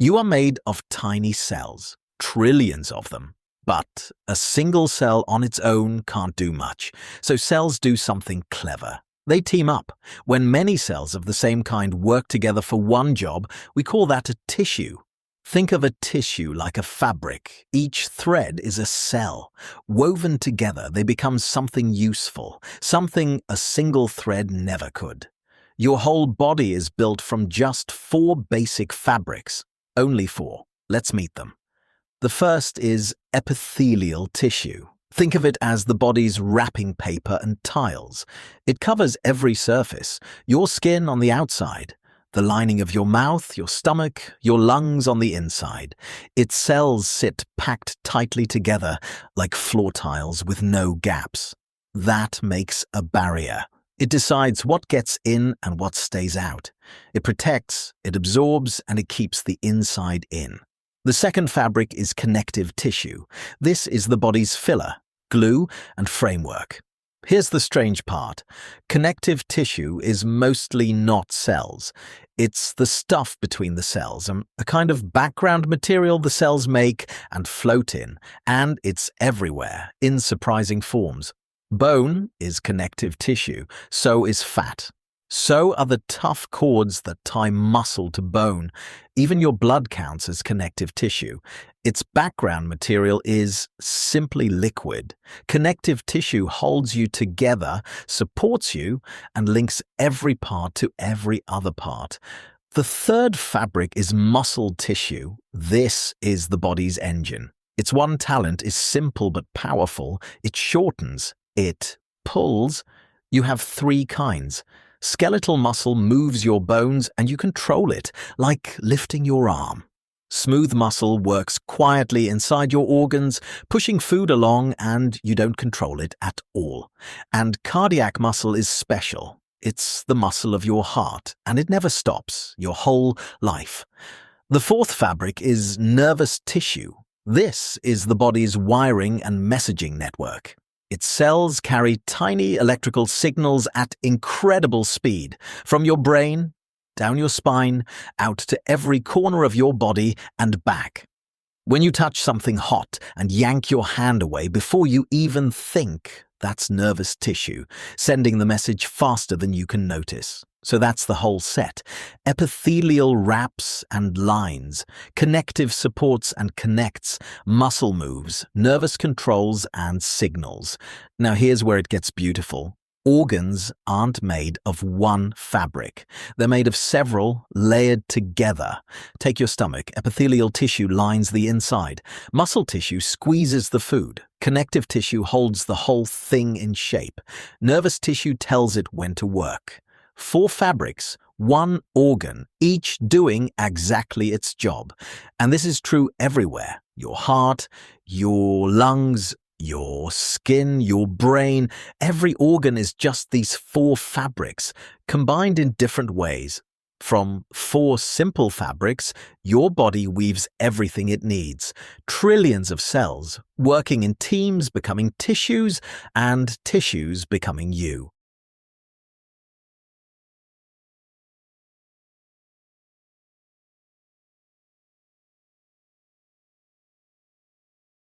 You are made of tiny cells, trillions of them. But a single cell on its own can't do much, so cells do something clever. They team up. When many cells of the same kind work together for one job, we call that a tissue. Think of a tissue like a fabric. Each thread is a cell. Woven together, they become something useful, something a single thread never could. Your whole body is built from just 4 basic fabrics. Only 4. Let's meet them. The first is epithelial tissue. Think of it as the body's wrapping paper and tiles. It covers every surface, your skin on the outside, the lining of your mouth, your stomach, your lungs on the inside. Its cells sit packed tightly together like floor tiles with no gaps. That makes a barrier. It decides what gets in and what stays out. It protects, it absorbs, and it keeps the inside in. The second fabric is connective tissue. This is the body's filler, glue, and framework. Here's the strange part. Connective tissue is mostly not cells. It's the stuff between the cells, a kind of background material the cells make and float in, and it's everywhere, in surprising forms. Bone is connective tissue, so is fat. So are the tough cords that tie muscle to bone. Even your blood counts as connective tissue. Its background material is simply liquid. Connective tissue holds you together, supports you, and links every part to every other part. The third fabric is muscle tissue. This is the body's engine. Its one talent is simple but powerful. It shortens. It pulls. You have 3 kinds. Skeletal muscle moves your bones and you control it, like lifting your arm. Smooth muscle works quietly inside your organs, pushing food along, and you don't control it at all. And cardiac muscle is special. It's the muscle of your heart, and it never stops, your whole life. The fourth fabric is nervous tissue. This is the body's wiring and messaging network. Its cells carry tiny electrical signals at incredible speed, from your brain, down your spine, out to every corner of your body and back. When you touch something hot and yank your hand away before you even think, that's nervous tissue, sending the message faster than you can notice. So that's the whole set. Epithelial wraps and lines, connective supports and connects, muscle moves, nervous controls and signals. Now here's where it gets beautiful. Organs aren't made of one fabric. They're made of several layered together. Take your stomach. Epithelial tissue lines the inside. Muscle tissue squeezes the food. Connective tissue holds the whole thing in shape. Nervous tissue tells it when to work. 4 fabrics, 1 organ, each doing exactly its job. And this is true everywhere. Your heart, your lungs, your skin, your brain. Every organ is just these 4 fabrics, combined in different ways. From 4 simple fabrics, your body weaves everything it needs. Trillions of cells, working in teams, becoming tissues, and tissues becoming you.